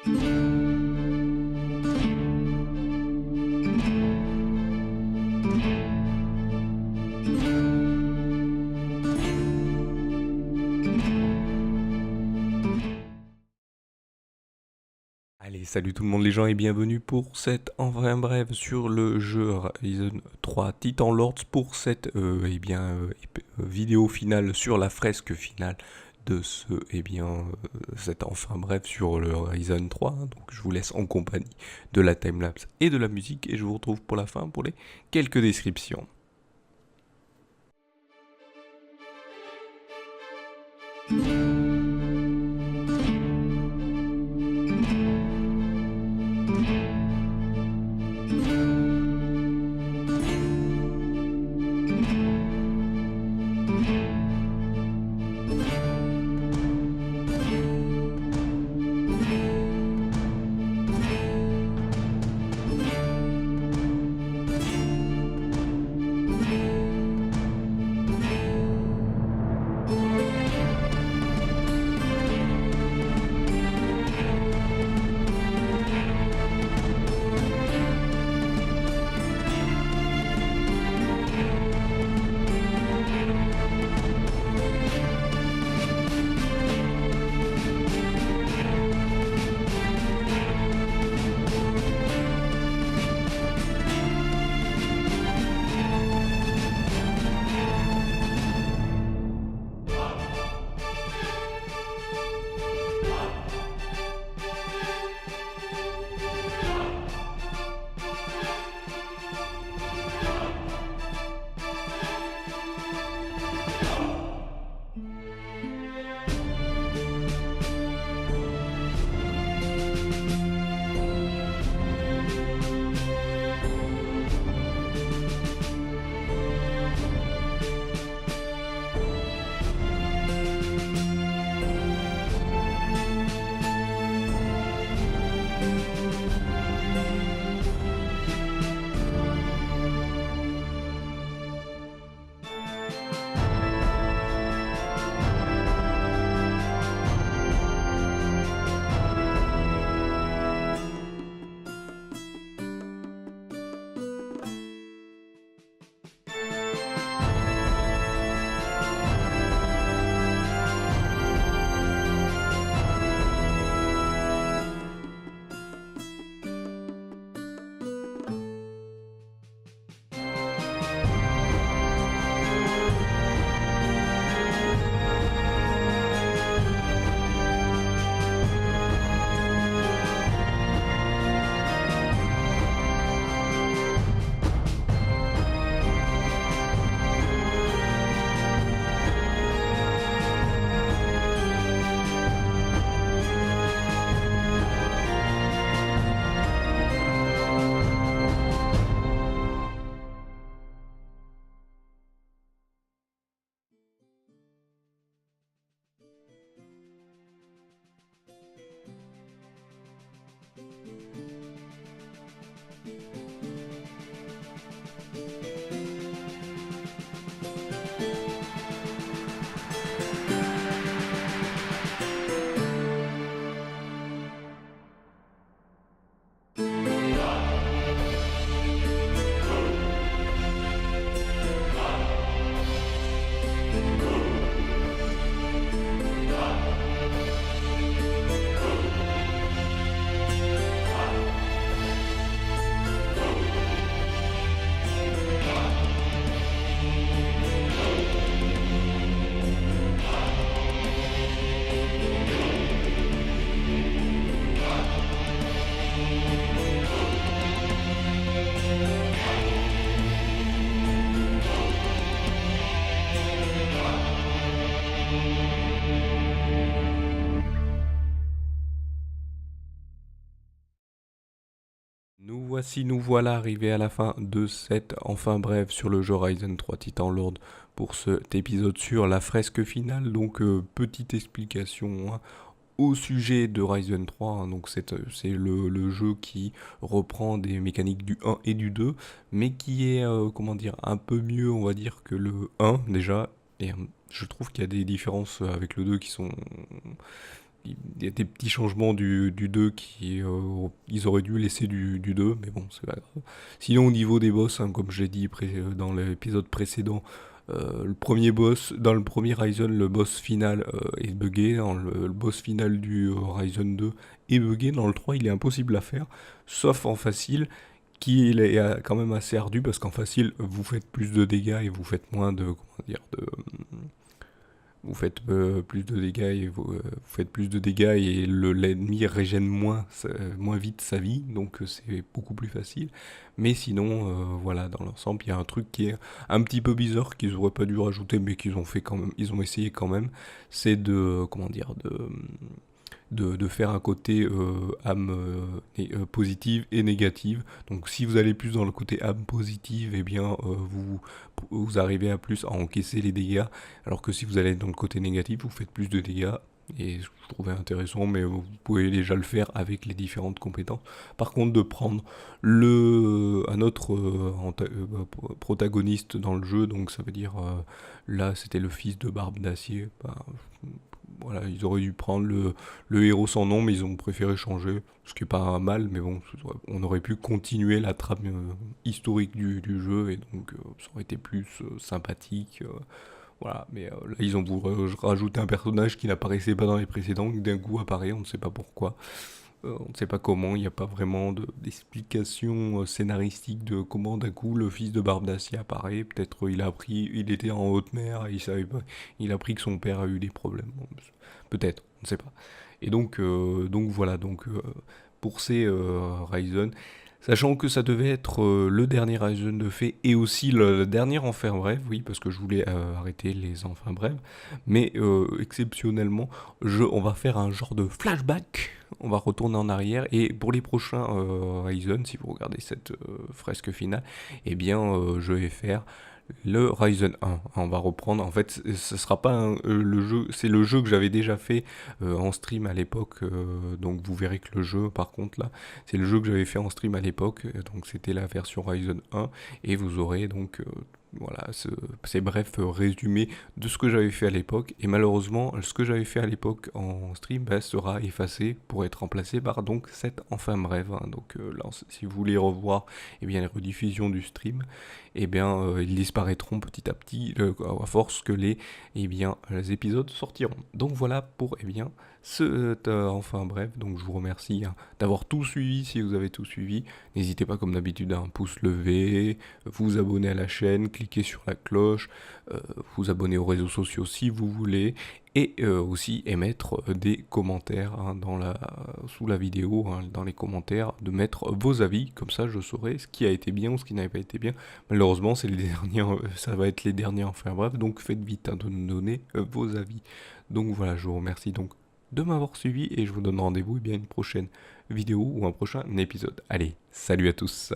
Allez, salut tout le monde les gens et bienvenue pour cette enfin brève sur le jeu Horizon 3 Titan Lords pour cette vidéo finale sur la fresque finale de cette enfin brève sur le Horizon 3. Donc je vous laisse en compagnie de la timelapse et de la musique et je vous retrouve pour la fin pour les quelques descriptions. Nous voilà arrivés à la fin de cette enfin brève sur le jeu Horizon 3 Titan Lord pour cet épisode sur la fresque finale. Donc petite explication au sujet de Horizon 3, donc c'est le jeu qui reprend des mécaniques du 1 et du 2, mais qui est comment dire un peu mieux on va dire que le 1 déjà, et je trouve qu'il y a des différences avec le 2 qui sont il y a des petits changements du 2 qui ils auraient dû laisser du 2, mais bon, c'est pas grave. Sinon, au niveau des boss, hein, comme j'ai dit dans l'épisode précédent, le premier boss, dans le premier Ryzen, le boss final est buggé. Dans le boss final du Ryzen 2 est buggé. Dans le 3, il est impossible à faire, sauf en facile, qui est quand même assez ardu parce qu'en facile, vous faites plus de dégâts et vous faites moins de, comment dire, vous faites plus de dégâts et vous faites plus de dégâts et l'ennemi régène moins vite sa vie, donc c'est beaucoup plus facile. Mais sinon, voilà, dans l'ensemble, il y a un truc qui est un petit peu bizarre qu'ils auraient pas dû rajouter, mais qu'ils ont fait quand même, ils ont essayé quand même, c'est de, comment dire, de faire un côté âme positive et négative. Donc si vous allez plus dans le côté âme positive, eh bien vous arrivez à plus à encaisser les dégâts, alors que si vous allez dans le côté négatif, vous faites plus de dégâts. Et je trouvais intéressant, mais vous pouvez déjà le faire avec les différentes compétences. Par contre, de prendre un autre protagoniste dans le jeu, donc ça veut dire là c'était le fils de Barbe d'Acier. Bah, voilà, ils auraient dû prendre le héros sans nom, mais ils ont préféré changer, ce qui est pas mal, mais bon, on aurait pu continuer la trame historique du jeu, et donc ça aurait été plus sympathique. Voilà, mais là ils ont voulu rajouter un personnage qui n'apparaissait pas dans les précédents, qui d'un coup apparaît, on ne sait pas pourquoi. On ne sait pas comment, il n'y a pas vraiment d'explication scénaristique de comment d'un coup le fils de Barbe d'Acier apparaît. Peut-être il était en haute mer et il savait pas, il a appris que son père a eu des problèmes. Bon, peut-être, on ne sait pas. Et donc voilà, pour ces Ryzen, sachant que ça devait être le dernier Ryzen de fait et aussi le dernier Enfin Bref, oui, parce que je voulais arrêter les Enfin Bref, mais exceptionnellement, on va faire un genre de flashback, on va retourner en arrière, et pour les prochains Ryzen, si vous regardez cette fresque finale, eh bien je vais faire le Ryzen 1. On va reprendre, en fait, ce sera pas le jeu, c'est le jeu que j'avais déjà fait en stream à l'époque, donc vous verrez que le jeu, par contre là, c'est le jeu que j'avais fait en stream à l'époque, donc c'était la version Ryzen 1, et vous aurez donc voilà, c'est bref résumé de ce que j'avais fait à l'époque, et malheureusement, ce que j'avais fait à l'époque en stream sera effacé pour être remplacé par donc cette Enfin Bref, hein. Donc là, si vous voulez revoir les rediffusions du stream, ils disparaîtront petit à petit à force que les épisodes sortiront. Donc voilà pour Enfin Bref. Donc je vous remercie d'avoir tout suivi. Si vous avez tout suivi, n'hésitez pas comme d'habitude à un pouce levé, vous abonner à la chaîne, cliquer sur la cloche, vous abonner aux réseaux sociaux si vous voulez, et aussi émettre des commentaires sous la vidéo, hein, dans les commentaires, de mettre vos avis, comme ça je saurai ce qui a été bien ou ce qui n'avait pas été bien. Malheureusement, ça va être les derniers Enfin Bref, donc faites vite de nous donner vos avis. Donc voilà, je vous remercie donc de m'avoir suivi, et je vous donne rendez-vous à une prochaine vidéo ou un prochain épisode. Allez, salut à tous.